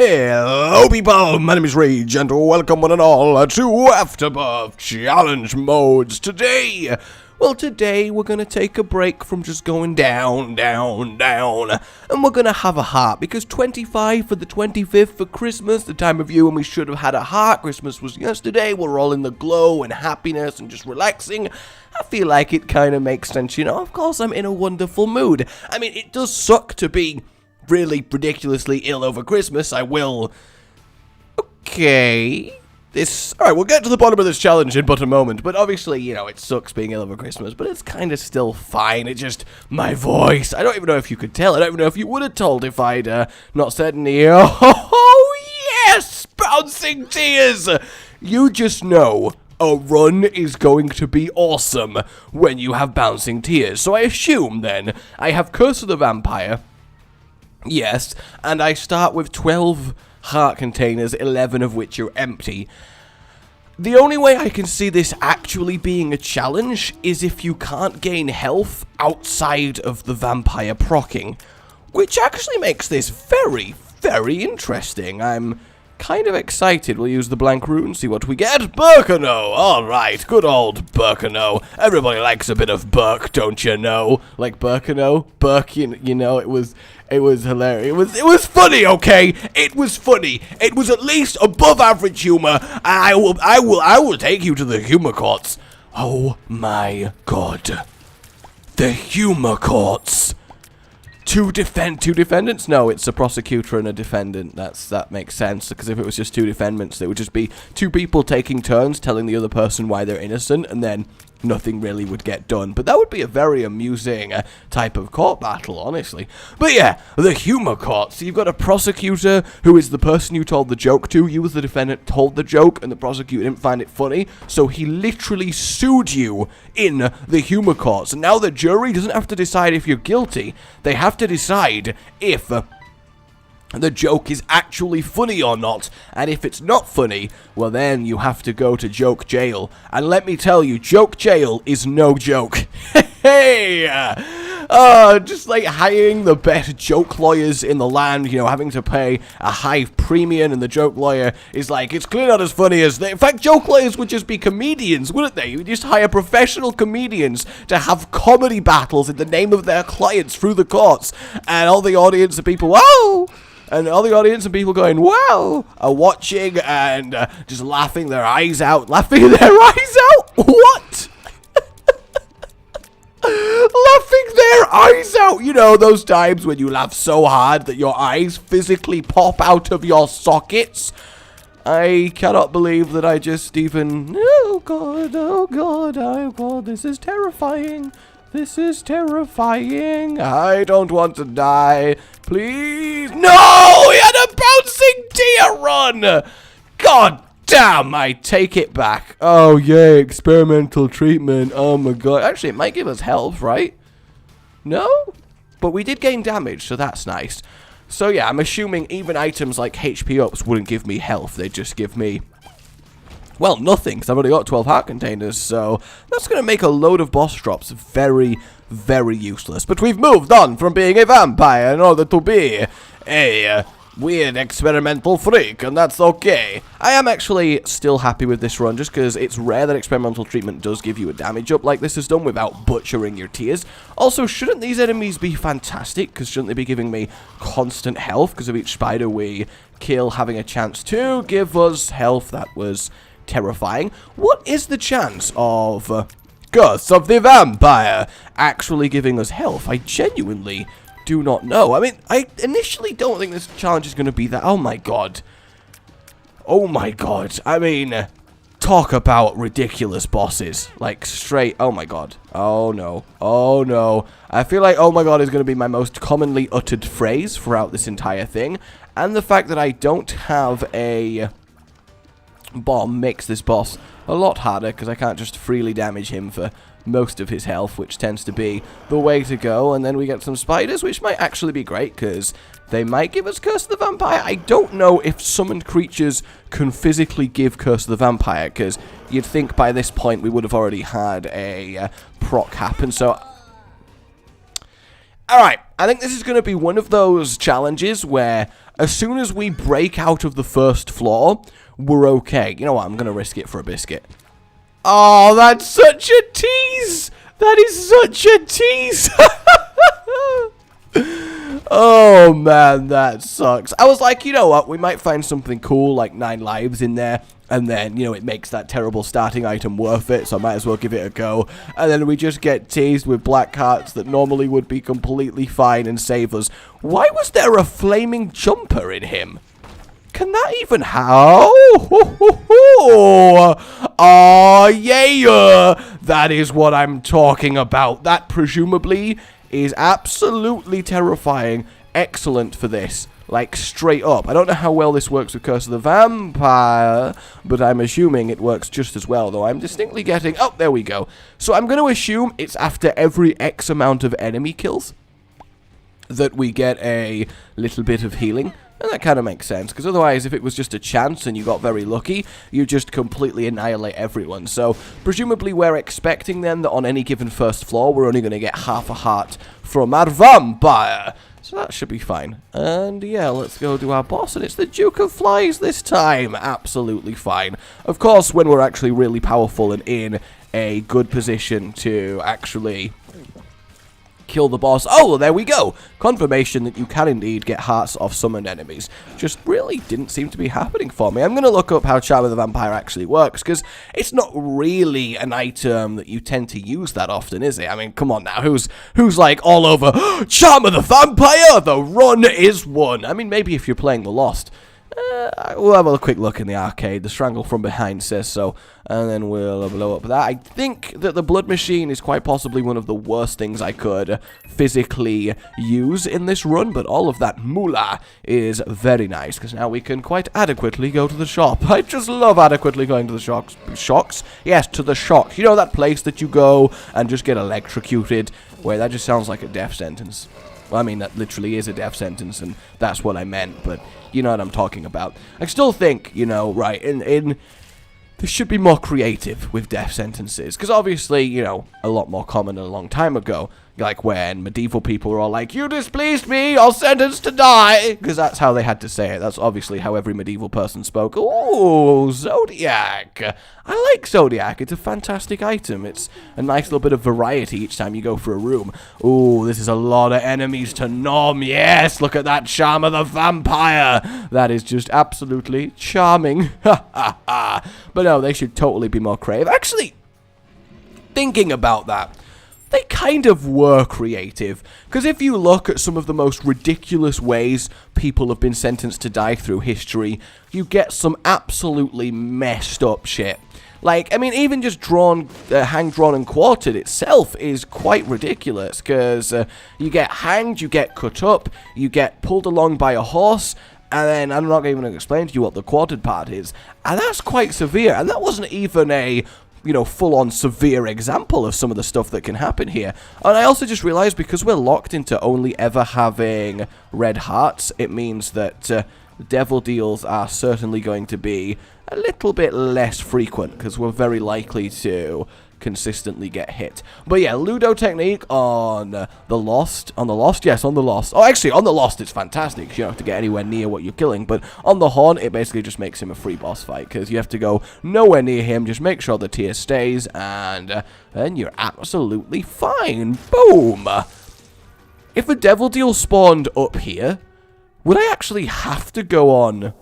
Hello people, my name is Rage and welcome one and all to Afterbirth Challenge Modes. Today we're going to take a break from just going down, and we're going to have a heart, because 25 for the 25th for Christmas, the time of year when we should have had a heart. Christmas was yesterday, we're all in the glow and happiness and just relaxing. I feel like it kind of makes sense, you know, of course I'm in a wonderful mood. I mean, it does suck to be really ridiculously ill over Christmas. Okay. Alright, we'll get to the bottom of this challenge in but a moment, but obviously, you know, it sucks being ill over Christmas, but it's kind of still fine. It just, my voice, I don't even know if you could tell, I don't even know if you would have told if I'd not said any, oh yes, bouncing tears! You just know a run is going to be awesome when you have bouncing tears, so I assume then, I have Curse of the Vampire. Yes, and I start with 12 heart containers, 11 of which are empty. The only way I can see this actually being a challenge is if you can't gain health outside of the vampire proccing, which actually makes this very, very interesting. I'm kind of excited. We'll use the blank rune, see what we get. Burkano! Alright, good old Burkano. Everybody likes a bit of Burk, don't you know? Like Burkano? Burk, you know, it was hilarious. It was funny, okay? It was funny. It was at least above average humor, and I will take you to the humor courts. Oh my god. The humor courts. Two defendants? No, it's a prosecutor and a defendant. That makes sense, because if it was just two defendants, it would just be two people taking turns telling the other person why they're innocent, and then nothing really would get done. But that would be a very amusing type of court battle, honestly. But yeah, the humor court. So you've got a prosecutor who is the person you told the joke to. You as the defendant told the joke, and the prosecutor didn't find it funny, so he literally sued you in the humor courts. And now the jury doesn't have to decide if you're guilty. They have to decide if the joke is actually funny or not, and if it's not funny, well then you have to go to joke jail. And let me tell you, joke jail is no joke. Hey! Just like hiring the best joke lawyers in the land, you know, having to pay a high premium, and the joke lawyer is like, it's clearly not as funny as they. In fact, joke lawyers would just be comedians, wouldn't they? You would just hire professional comedians to have comedy battles in the name of their clients through the courts, and all the audience and people, whoa! And all the audience and people going, wow, are watching and just laughing their eyes out. Laughing their eyes out? What? Laughing their eyes out. You know, those times when you laugh so hard that your eyes physically pop out of your sockets. I cannot believe that I just even... Oh, God, this is terrifying. This is terrifying. I don't want to die. Please. No! He had a bouncing tear run! God damn, I take it back. Oh, yay, experimental treatment. Oh, my God. Actually, it might give us health, right? No? But we did gain damage, so that's nice. So, yeah, I'm assuming even items like HP ups wouldn't give me health. They'd just give me... well, nothing, because I've already got 12 heart containers, so that's going to make a load of boss drops very, very useless. But we've moved on from being a vampire in order to be a weird experimental freak, and that's okay. I am actually still happy with this run, just because it's rare that experimental treatment does give you a damage up like this has done without butchering your tears. Also, shouldn't these enemies be fantastic? Because shouldn't they be giving me constant health? Because of each spider we kill having a chance to give us health. That was terrifying. What is the chance of Curse of the Vampire actually giving us health? I genuinely do not know. I mean, I initially don't think this challenge is going to be that. Oh my god. Oh my god. I mean, talk about ridiculous bosses. Like, straight, oh my god. Oh no. Oh no. I feel like oh my god is going to be my most commonly uttered phrase throughout this entire thing. And the fact that I don't have a bomb makes this boss a lot harder, because I can't just freely damage him for most of his health, which tends to be the way to go. And then we get some spiders, which might actually be great, because they might give us Curse of the Vampire. I don't know if summoned creatures can physically give Curse of the Vampire, because you'd think by this point we would have already had a proc happen. So Alright, I think this is going to be one of those challenges where as soon as we break out of the first floor, we're okay. You know what, I'm going to risk it for a biscuit. Oh, that's such a tease! That is such a tease! Oh, man, that sucks. I was like, you know what, we might find something cool, like 9 lives in there, and then, you know, it makes that terrible starting item worth it, so I might as well give it a go. And then we just get teased with black hearts that normally would be completely fine and save us. Why was there a flaming jumper in him? Can that even how? Oh, yeah! That is what I'm talking about. That presumably is absolutely terrifying. Excellent for this. Like, straight up. I don't know how well this works with Curse of the Vampire, but I'm assuming it works just as well, though I'm distinctly getting... Oh, there we go. So I'm going to assume it's after every X amount of enemy kills that we get a little bit of healing. And that kind of makes sense, because otherwise, if it was just a chance and you got very lucky, you just completely annihilate everyone. So, presumably we're expecting then that on any given first floor, we're only going to get half a heart from our vampire. So that should be fine. And yeah, let's go to our boss, and it's the Duke of Flies this time. Absolutely fine. Of course, when we're actually really powerful and in a good position to actually kill the boss. Oh, well, there we go. Confirmation that you can indeed get hearts off summoned enemies. Just really didn't seem to be happening for me. I'm going to look up how Charm of the Vampire actually works, because it's not really an item that you tend to use that often, is it? I mean, come on now. Who's like all over, Charm of the Vampire, the run is won. I mean, maybe if you're playing The Lost. We'll have a quick look in the arcade. The Strangle from Behind says so. And then we'll blow up that. I think that the Blood Machine is quite possibly one of the worst things I could physically use in this run. But all of that moolah is very nice, because now we can quite adequately go to the shop. I just love adequately going to the shocks. Yes, to the shock. You know that place that you go and just get electrocuted? Wait, that just sounds like a death sentence. Well, I mean, that literally is a death sentence, and that's what I meant, but you know what I'm talking about. I still think, you know, right, this should be more creative with death sentences, because obviously, you know, a lot more common a long time ago, like when medieval people were all like, you displeased me, you're sentenced to die, because that's how they had to say it. That's obviously how every medieval person spoke. Ooh, Zodiac. I like Zodiac. It's a fantastic item. It's a nice little bit of variety each time you go for a room. Ooh, this is a lot of enemies to nom. Yes, look at that Charm of the Vampire. That is just absolutely charming. But no, they should totally be more creative. Actually, thinking about that, they kind of were creative, because if you look at some of the most ridiculous ways people have been sentenced to die through history, you get some absolutely messed up shit. Like, I mean, even just hanged, drawn, and quartered itself is quite ridiculous, because you get hanged, you get cut up, you get pulled along by a horse, and then I'm not even going to explain to you what the quartered part is, and that's quite severe, and that wasn't even a, you know, full-on severe example of some of the stuff that can happen here. And I also just realized, because we're locked into only ever having red hearts, it means that devil deals are certainly going to be a little bit less frequent, because we're very likely to consistently get hit. But yeah, Ludo technique on the Lost. Yes, on the Lost. Oh, actually, on the Lost, it's fantastic. You don't have to get anywhere near what you're killing. But on the Horn, it basically just makes him a free boss fight, because you have to go nowhere near him. Just make sure the tier stays, and then you're absolutely fine. Boom! If a devil deal spawned up here, would I actually have to go on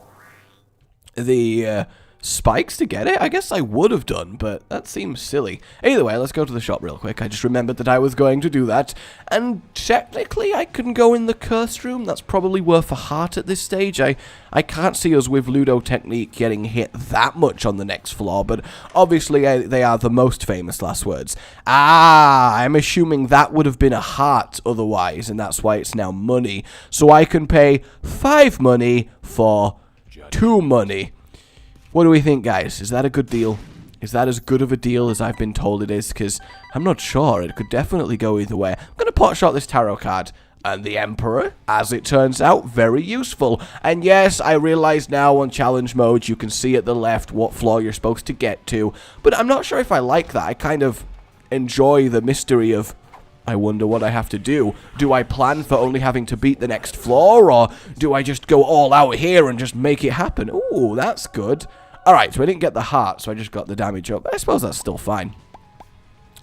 the spikes to get it? I guess I would have done, but that seems silly. Either way, let's go to the shop real quick. I just remembered that I was going to do that, and technically I can go in the cursed room. That's probably worth a heart at this stage. I can't see us with Ludo technique getting hit that much on the next floor, but obviously they are the most famous last words. Ah, I'm assuming that would have been a heart otherwise, and that's why it's now money. So I can pay 5 money for 2 money. What do we think, guys? Is that a good deal? Is that as good of a deal as I've been told it is? Because I'm not sure. It could definitely go either way. I'm going to pot shot this tarot card. And the Emperor, as it turns out, very useful. And yes, I realize now on challenge mode, you can see at the left what floor you're supposed to get to. But I'm not sure if I like that. I kind of enjoy the mystery of I wonder what I have to do. Do I plan for only having to beat the next floor, or do I just go all out here and just make it happen? Ooh, that's good. Alright, so I didn't get the heart, so I just got the damage up. I suppose that's still fine.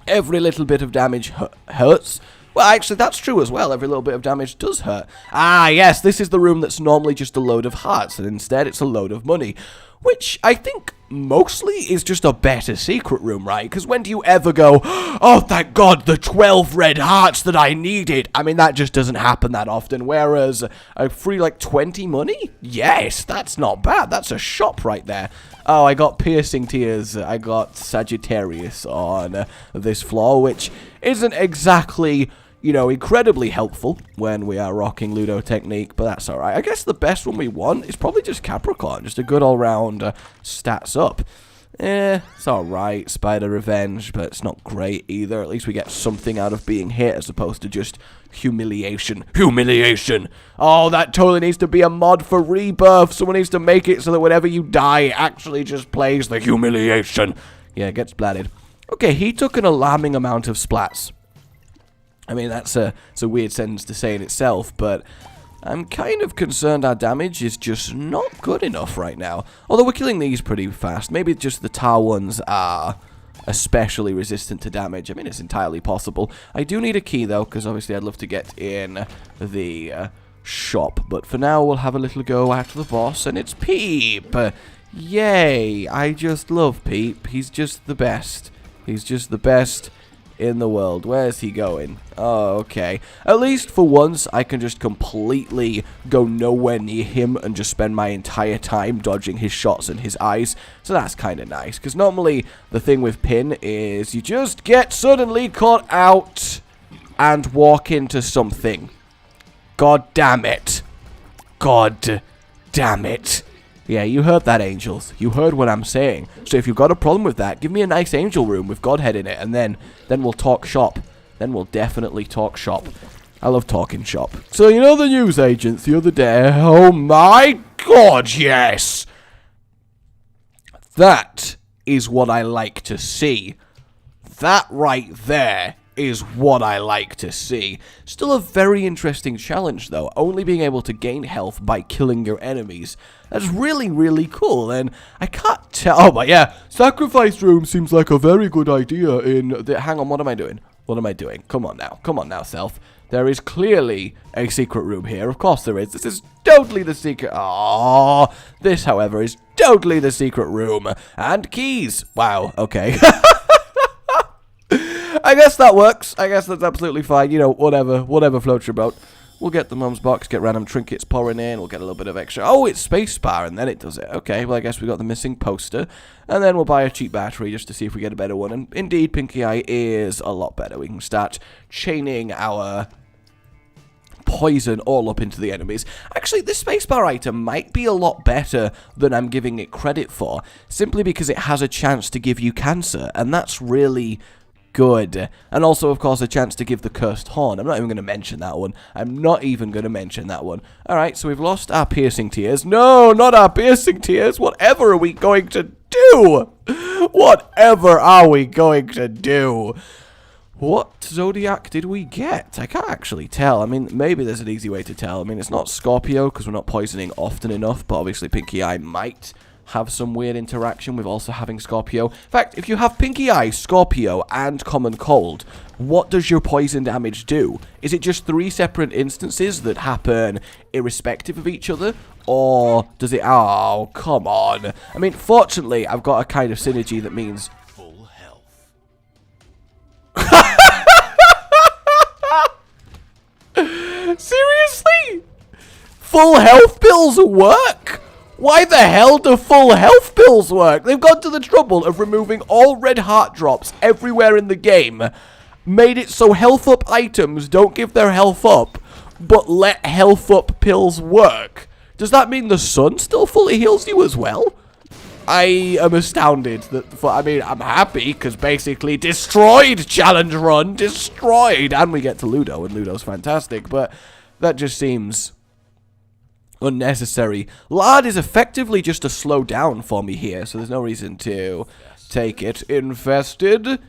Every little bit of damage hurts. Well, actually, that's true as well. Every little bit of damage does hurt. Ah, yes, this is the room that's normally just a load of hearts, and instead it's a load of money. Which I think mostly is just a better secret room, right? Because when do you ever go, oh, thank God, the 12 red hearts that I needed? I mean, that just doesn't happen that often. Whereas a free, like, 20 money? Yes, that's not bad. That's a shop right there. Oh, I got piercing tears. I got Sagittarius on this floor, which isn't exactly, you know, incredibly helpful when we are rocking Ludo technique, but that's alright. I guess the best one we want is probably just Capricorn, just a good all-round stats up. It's alright, Spider Revenge, but it's not great either. At least we get something out of being hit as opposed to just humiliation. Humiliation! Oh, that totally needs to be a mod for Rebirth. Someone needs to make it so that whenever you die, it actually just plays the humiliation. Yeah, it gets blatted. Okay, he took an alarming amount of splats. I mean, it's a weird sentence to say in itself, but I'm kind of concerned our damage is just not good enough right now. Although we're killing these pretty fast. Maybe just the tar ones are especially resistant to damage. I mean, it's entirely possible. I do need a key, though, because obviously I'd love to get in the shop. But for now, we'll have a little go at the boss, and it's Peep! Yay! I just love Peep. He's just the best. He's just the best in the world. Where's he going? Oh, okay. At least for once, I can just completely go nowhere near him and just spend my entire time dodging his shots and his eyes. So that's kind of nice. Because normally, the thing with Pin is you just get suddenly caught out and walk into something. God damn it. God damn it. Yeah, you heard that, angels. You heard what I'm saying. So if you've got a problem with that, give me a nice angel room with Godhead in it, and then we'll talk shop. Then we'll definitely talk shop. I love talking shop. So, you know the news agents the other day? Oh my God, yes! That is what I like to see. That right there is what I like to see. Still a very interesting challenge, though. Only being able to gain health by killing your enemies. That's really, really cool, and I can't tell. Oh, but yeah, sacrifice room seems like a very good idea in the... Hang on, what am I doing? What am I doing? Come on now, self. There is clearly a secret room here. Of course there is. This is totally the secret... Oh, this, however, is totally the secret room. And keys. Wow, okay. I guess that works. I guess that's absolutely fine. You know, whatever floats your boat. We'll get the mum's box, get random trinkets pouring in, we'll get a little bit of extra. Oh, it's spacebar, and then it does it. Okay, well, I guess we got the missing poster. And then we'll buy a cheap battery just to see if we get a better one. And indeed, Pinky Eye is a lot better. We can start chaining our poison all up into the enemies. Actually, this spacebar item might be a lot better than I'm giving it credit for, simply because it has a chance to give you cancer, and that's really good. And also, of course, a chance to give the cursed horn. I'm not even going to mention that one. Alright, so we've lost our piercing tears. No, not our piercing tears. Whatever are we going to do? Whatever are we going to do? What Zodiac did we get? I can't actually tell. I mean, maybe there's an easy way to tell. I mean, it's not Scorpio because we're not poisoning often enough, but obviously Pinky Eye might have some weird interaction with also having Scorpio. In fact, if you have Pinky Eye, Scorpio, and Common Cold, what does your poison damage do? Is it just 3 separate instances that happen irrespective of each other? Or does it... Oh, come on. I mean, fortunately, I've got a kind of synergy that means... full health. Seriously? Full health pills work? Why the hell do full health pills work? They've gone to the trouble of removing all red heart drops everywhere in the game, made it so health up items don't give their health up, but let health up pills work. Does that mean the sun still fully heals you as well? I am astounded. I mean, I'm happy, because basically destroyed challenge run, destroyed, and we get to Ludo, and Ludo's fantastic, but that just seems unnecessary. Lard is effectively just a slow down for me here, so there's no reason to take it. Infested.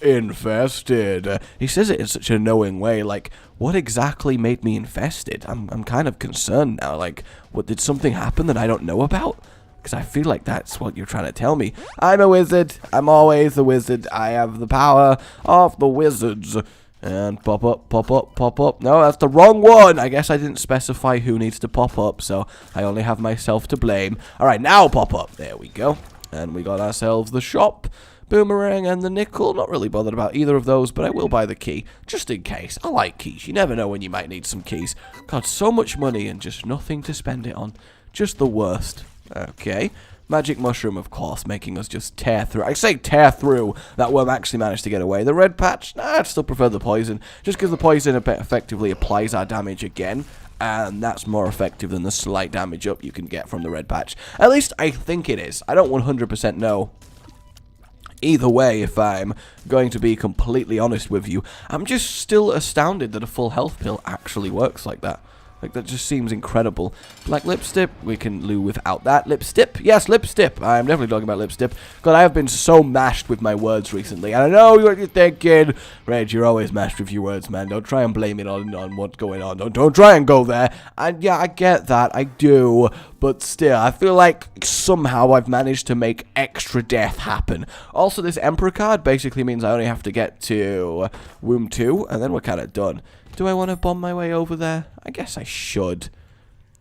infested. He says it in such a knowing way, like, what exactly made me infested? I'm kind of concerned now, like, what, did something happen that I don't know about? Because I feel like that's what you're trying to tell me. I'm a wizard. I'm always a wizard. I have the power of the wizards. And pop up, pop up, pop up. No, that's the wrong one. I guess I didn't specify who needs to pop up, so I only have myself to blame. Alright, now pop up. There we go. And we got ourselves the shop, boomerang, and the nickel. Not really bothered about either of those, but I will buy the key, just in case. I like keys. You never know when you might need some keys. God, so much money and just nothing to spend it on. Just the worst. Okay. Magic mushroom, of course, making us just tear through. I say tear through. That worm actually managed to get away. The red patch, nah, I'd still prefer the poison. Just because the poison effectively applies our damage again. And that's more effective than the slight damage up you can get from the red patch. At least I think it is. I don't 100% know. Either way, if I'm going to be completely honest with you, I'm just still astounded that a full health pill actually works like that. Like, that just seems incredible. Black lipstick, we can loo without that. Lipstick? Yes, lipstick. I'm definitely talking about lipstick. God, I have been so mashed with my words recently. And I know what you're thinking. Rage, you're always mashed with your words, man. Don't try and blame it on what's going on. Don't try and go there. And yeah, I get that. I do. But still, I feel like somehow I've managed to make extra death happen. Also, this Emperor card basically means I only have to get to Womb 2, and then we're kind of done. Do I want to bomb my way over there? I guess I should.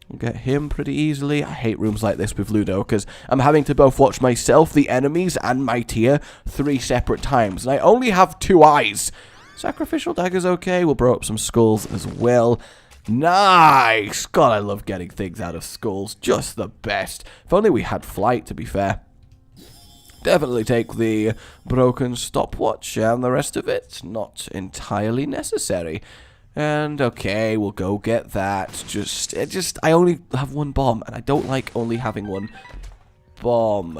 We'll get him pretty easily. I hate rooms like this with Ludo, because I'm having to both watch myself, the enemies, and my tier 3 separate times. And I only have 2 eyes. Sacrificial dagger's okay. We'll blow up some skulls as well. Nice! God, I love getting things out of skulls. Just the best. If only we had flight, to be fair. Definitely take the broken stopwatch, and the rest of it, not entirely necessary. And okay, we'll go get that. I only have 1 bomb, and I don't like only having 1 bomb.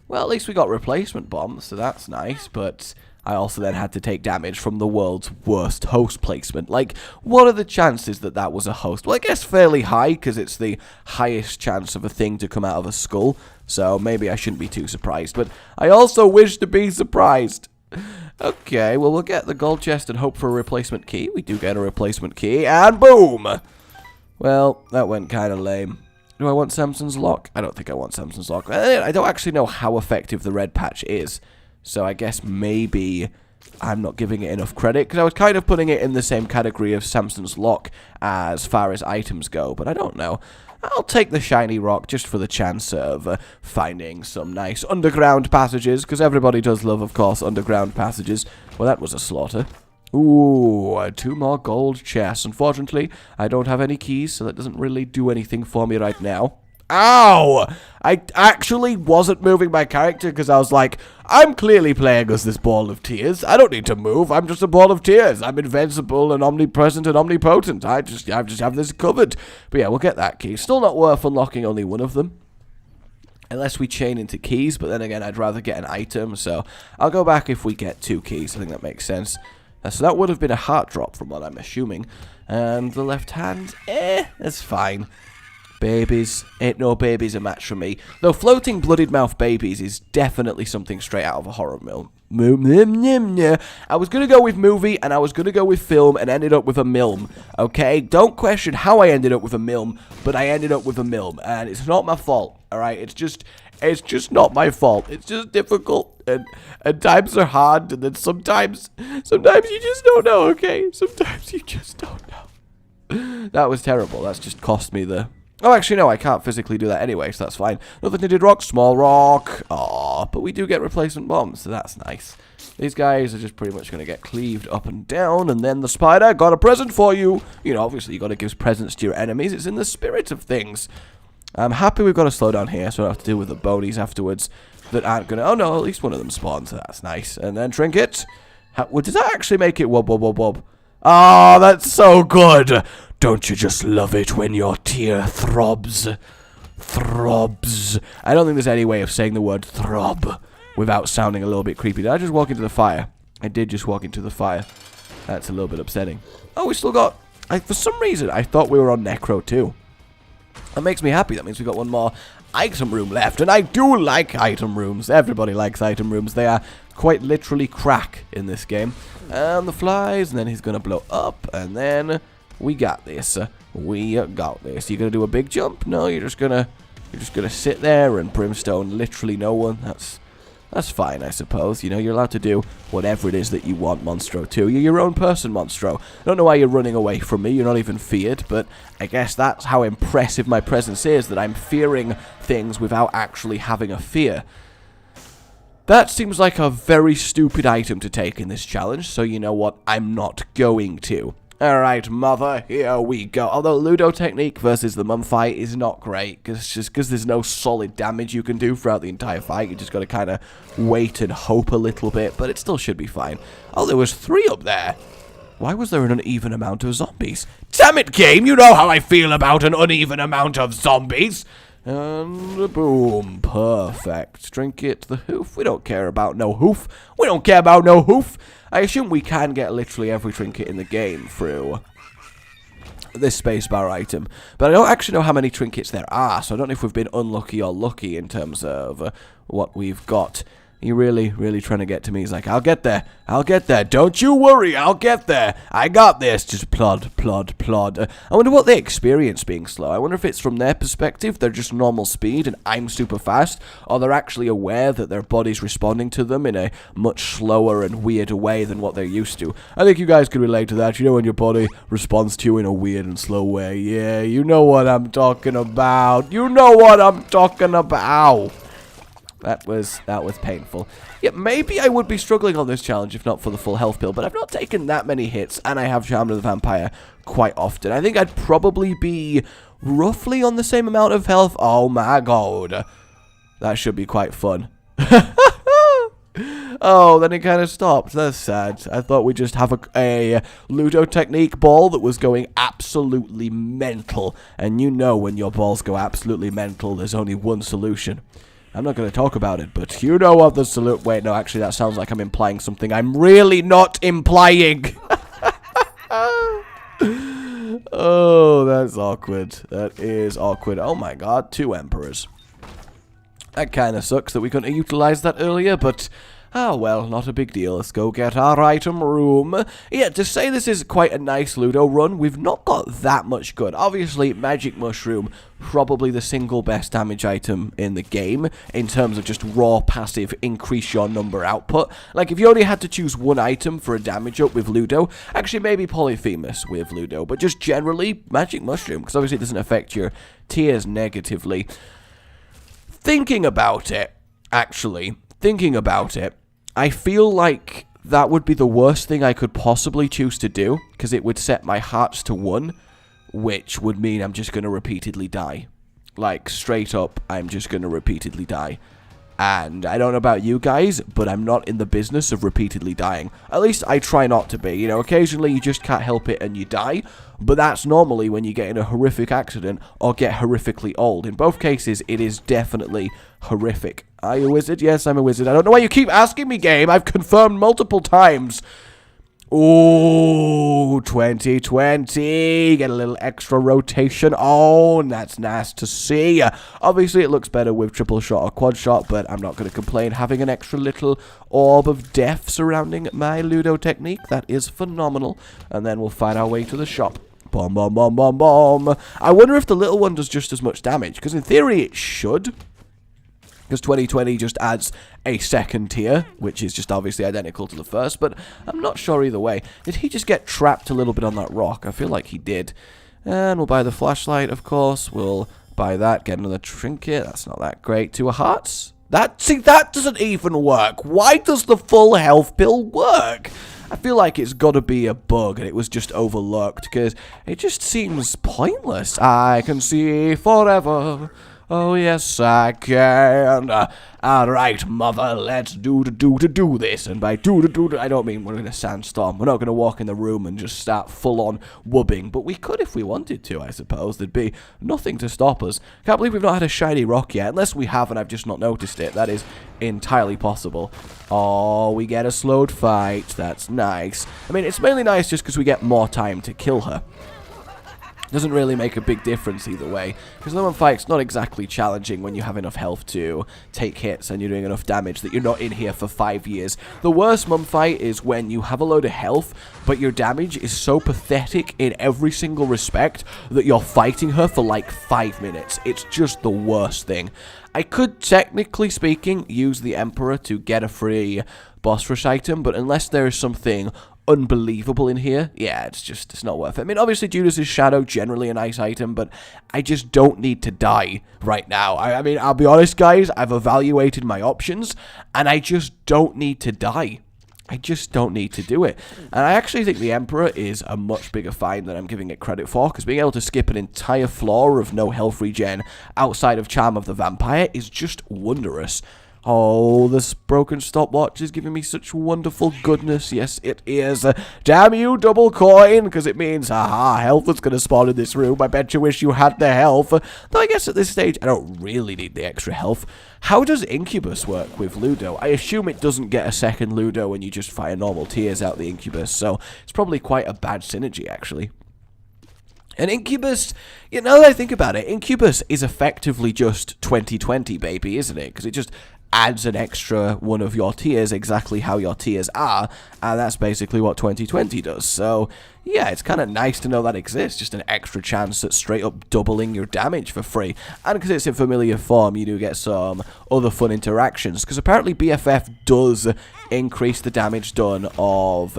Well, at least we got replacement bombs, so that's nice, but I also then had to take damage from the world's worst host placement. Like, what are the chances that that was a host? Well, I guess fairly high, because it's the highest chance of a thing to come out of a skull, so maybe I shouldn't be too surprised, but I also wish to be surprised. Okay, well, we'll get the gold chest and hope for a replacement key. We do get a replacement key, and boom! Well, that went kind of lame. Do I want Samson's lock? I don't think I want Samson's lock. I don't actually know how effective the red patch is, so I guess maybe I'm not giving it enough credit, because I was kind of putting it in the same category of Samson's lock as far as items go, but I don't know. I'll take the shiny rock just for the chance of finding some nice underground passages, because everybody does love, of course, underground passages. Well, that was a slaughter. Ooh, 2 more gold chests. Unfortunately, I don't have any keys, so that doesn't really do anything for me right now. Ow! I actually wasn't moving my character because I was like, I'm clearly playing as this ball of tears. I don't need to move. I'm just a ball of tears. I'm invincible and omnipresent and omnipotent. I just have this covered. But yeah, we'll get that key. Still not worth unlocking only 1 of them. Unless we chain into keys, but then again, I'd rather get an item. So I'll go back if we get 2 keys. I think that makes sense. So that would have been a heart drop from what I'm assuming. And the left hand, that's fine. Babies. Ain't no babies a match for me. Though floating bloodied mouth babies is definitely something straight out of a horror film. I was going to go with movie and I was going to go with film and ended up with a milm. Okay? Don't question how I ended up with a milm, but I ended up with a milm. And it's not my fault. Alright? It's just not my fault. It's just difficult. And times are hard. And then sometimes you just don't know. Okay? Sometimes you just don't know. That was terrible. That's just cost me the... Oh, actually, no, I can't physically do that anyway, so that's fine. Nothing needed rock, small rock. Aw, but we do get replacement bombs, so that's nice. These guys are just pretty much going to get cleaved up and down, and then the spider got a present for you. You know, obviously, you got to give presents to your enemies. It's in the spirit of things. I'm happy we've got to slow down here, so I don't have to deal with the bonies afterwards that aren't going to... Oh, no, at least one of them spawned, so that's nice. And then trinket. Well, does that actually make it wob, wob, wob, wob? Oh, that's so good. Don't you just love it when your tear throbs? Throbs. I don't think there's any way of saying the word throb without sounding a little bit creepy. Did I just walk into the fire? I did just walk into the fire. That's a little bit upsetting. Oh, we still got... for some reason, I thought we were on Necro too. That makes me happy. That means we got 1 more item room left, and I do like item rooms. Everybody likes item rooms. They are quite literally crack in this game. And the flies, and then he's gonna blow up, and then we got this. We got this. You gonna do a big jump? No, you're just gonna sit there and brimstone literally no one. That's fine, I suppose. You know, you're allowed to do whatever it is that you want, Monstro, too. You're your own person, Monstro. I don't know why you're running away from me. You're not even feared, but I guess that's how impressive my presence is, that I'm fearing things without actually having a fear. That seems like a very stupid item to take in this challenge, so you know what? I'm not going to. Alright, mother, here we go. Although Ludo technique versus the mum fight is not great, because there's no solid damage you can do throughout the entire fight. You just got to kind of wait and hope a little bit, but it still should be fine. Oh, there was 3 up there. Why was there an uneven amount of zombies? Damn it, game! You know how I feel about an uneven amount of zombies! And boom, perfect. Trinket the hoof. We don't care about no hoof. We don't care about no hoof. I assume we can get literally every trinket in the game through this spacebar item. But I don't actually know how many trinkets there are, so I don't know if we've been unlucky or lucky in terms of what we've got. You're really trying to get to me. He's like, I'll get there. I'll get there. Don't you worry. I'll get there. I got this. Just plod. I wonder what they experience being slow. I wonder if it's from their perspective, they're just normal speed and I'm super fast, or they're actually aware that their body's responding to them in a much slower and weirder way than what they're used to. I think you guys can relate to that. You know when your body responds to you in a weird and slow way. Yeah, you know what I'm talking about. You know what I'm talking about. That was painful. Yeah, maybe I would be struggling on this challenge if not for the full health pill, but I've not taken that many hits, and I have Charmed of the Vampire quite often. I think I'd probably be roughly on the same amount of health. Oh my god. That should be quite fun. Oh, then it kind of stopped. That's sad. I thought we'd just have a Ludo technique ball that was going absolutely mental. And you know when your balls go absolutely mental, there's only one solution. I'm not going to talk about it, but you know what the salute. Wait, no, actually, that sounds like I'm implying something I'm really not implying. Oh, that's awkward. That is awkward. Oh my god, 2 emperors. That kind of sucks that we couldn't utilize that earlier, but ah, well, not a big deal. Let's go get our item room. Yeah, to say this is quite a nice Ludo run, we've not got that much good. Obviously, Magic Mushroom, probably the single best damage item in the game, in terms of just raw passive increase your number output. Like, if you only had to choose one item for a damage up with Ludo, actually maybe Polyphemus with Ludo, but just generally, Magic Mushroom, because obviously it doesn't affect your tiers negatively. Thinking about it, I feel like that would be the worst thing I could possibly choose to do, because it would set my hearts to 1, which would mean I'm just going to repeatedly die. Like, straight up, I'm just going to repeatedly die. And I don't know about you guys, but I'm not in the business of repeatedly dying. At least I try not to be. You know, occasionally you just can't help it and you die. But that's normally when you get in a horrific accident or get horrifically old. In both cases, it is definitely horrific. Are you a wizard? Yes, I'm a wizard. I don't know why you keep asking me, game. I've confirmed multiple times. Ooh, 2020. Get a little extra rotation on. That's nice to see. Obviously, it looks better with triple shot or quad shot, but I'm not going to complain. Having an extra little orb of death surrounding my Ludo technique, that is phenomenal. And then we'll find our way to the shop. Bomb, bomb, bomb, bomb, bomb. I wonder if the little one does just as much damage, because in theory it should. Because 2020 just adds a second tier, which is just obviously identical to the first, but I'm not sure either way. Did he just get trapped a little bit on that rock? I feel like he did. And we'll buy the flashlight, of course. We'll buy that, get another trinket. That's not that great. 2 hearts? See, that doesn't even work. Why does the full health pill work? I feel like it's got to be a bug and it was just overlooked, because it just seems pointless. I can see forever. Oh, yes, I can. Alright, mother, let's do this. And by do, I don't mean we're in a sandstorm. We're not going to walk in the room and just start full-on wubbing. But we could if we wanted to, I suppose. There'd be nothing to stop us. Can't believe we've not had a shiny rock yet. Unless we have and I've just not noticed it. That is entirely possible. Oh, we get a slowed fight. That's nice. I mean, it's mainly nice just because we get more time to kill her. Doesn't really make a big difference either way, because the mum fight's not exactly challenging when you have enough health to take hits and you're doing enough damage that you're not in here for 5 years. The worst mum fight is when you have a load of health, but your damage is so pathetic in every single respect that you're fighting her for like 5 minutes. It's just the worst thing. I could, technically speaking, use the Emperor to get a free boss rush item, but unless there is something unbelievable in here, yeah, it's not worth it. I mean, obviously Judas's Shadow, generally a nice item, but I just don't need to die right now. I mean, I'll be honest, guys, I've evaluated my options, and I just don't need to die. I just don't need to do it. And I actually think the Emperor is a much bigger find than I'm giving it credit for, because being able to skip an entire floor of no health regen outside of Charm of the Vampire is just wondrous. Oh, this broken stopwatch is giving me such wonderful goodness. Yes, it is. Damn you, double coin, because it means, haha, health is going to spawn in this room. I bet you wish you had the health. Though I guess at this stage, I don't really need the extra health. How does Incubus work with Ludo? I assume it doesn't get a second Ludo when you just fire normal tears out the Incubus, so it's probably quite a bad synergy, actually. And Incubus, you know, now that I think about it, Incubus is effectively just 2020, baby, isn't it? Because it just adds an extra one of your tiers exactly how your tiers are, and that's basically what 2020 does. So yeah, it's kind of nice to know that exists, just an extra chance at straight up doubling your damage for free. And because it's in familiar form, you do get some other fun interactions, because apparently BFF does increase the damage done of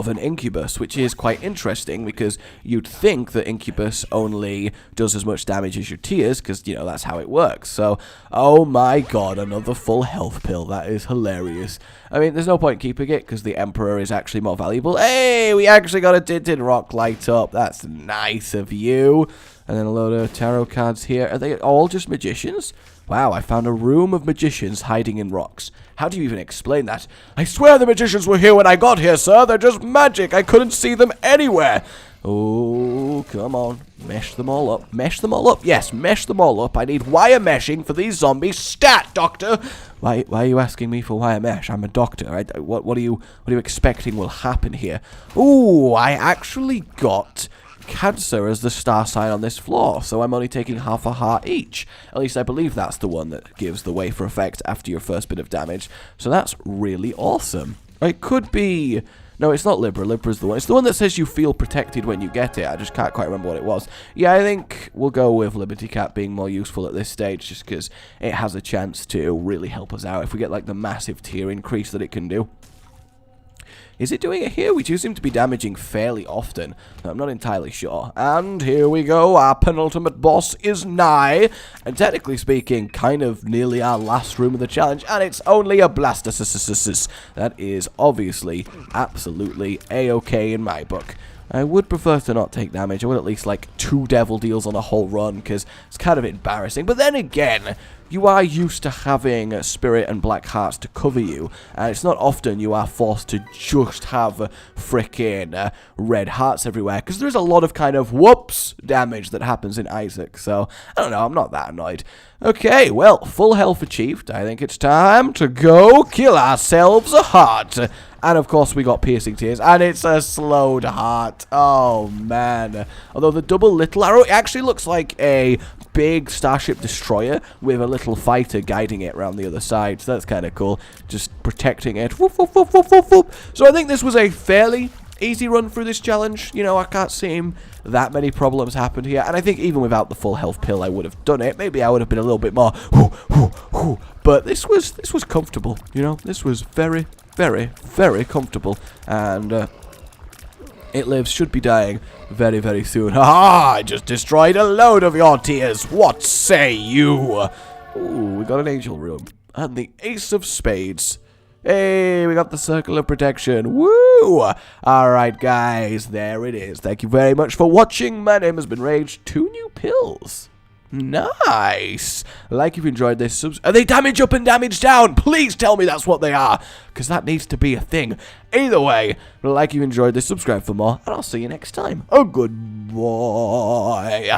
an Incubus, which is quite interesting, because you'd think that Incubus only does as much damage as your tiers, because, you know, that's how it works. So, oh my god, another full health pill. That is hilarious. I mean, there's no point keeping it, because the Emperor is actually more valuable. Hey, we actually got a Tinted Rock light up. That's nice of you. And then a load of tarot cards here. Are they all just magicians? Wow, I found a room of magicians hiding in rocks. How do you even explain that? I swear the magicians were here when I got here, sir. They're just magic. I couldn't see them anywhere. Oh, come on. Mesh them all up. Mesh them all up. Yes, mesh them all up. I need wire meshing for these zombies. Stat, doctor. Why are you asking me for wire mesh? I'm a doctor. Right? What are you expecting will happen here? Ooh, I actually got Cancer as the star sign on this floor, so I'm only taking half a heart each. At least I believe that's the one that gives the wafer effect after your first bit of damage, so that's really awesome. It could be... No, it's not Libra. Libra's the one. It's the one that says you feel protected when you get it. I just can't quite remember what it was. Yeah, I think we'll go with Liberty Cap being more useful at this stage, just because it has a chance to really help us out if we get, like, the massive tier increase that it can do. Is it doing it here? We do seem to be damaging fairly often. I'm not entirely sure. And here we go. Our penultimate boss is nigh. And technically speaking, kind of nearly our last room of the challenge. And it's only a blaster. That is obviously absolutely a-okay in my book. I would prefer to not take damage. I would at least like 2 devil deals on a whole run, because it's kind of embarrassing. But then again, you are used to having Spirit and Black Hearts to cover you, and it's not often you are forced to just have frickin' red hearts everywhere, because there's a lot of kind of whoops damage that happens in Isaac. So, I don't know, I'm not that annoyed. Okay, well, full health achieved. I think it's time to go kill ourselves a heart. And of course we got piercing tears, and it's a slowed heart. Oh man. Although the double little arrow, it actually looks like a big Starship Destroyer with a little fighter guiding it around the other side. So that's kind of cool. Just protecting it. Whoop, whoop, whoop, whoop, whoop, whoop. So I think this was a fairly easy run through this challenge. You know, I can't see that many problems happened here. And I think even without the full health pill, I would have done it. Maybe I would have been a little bit more. But this was comfortable. You know, this was very, very comfortable, and it lives should be dying very, very soon. Ha! I just destroyed a load of your tears. What say you? Ooh, we got an angel room and the Ace of Spades. Hey, we got the Circle of Protection. Woo! All right, guys, there it is. Thank you very much for watching. My name has been Rage. 2 new pills. Nice. Like if you enjoyed this. Are they damage up and damage down? Please tell me that's what they are, because that needs to be a thing. Either way, like you enjoyed this, subscribe for more, and I'll see you next time. Oh, good boy.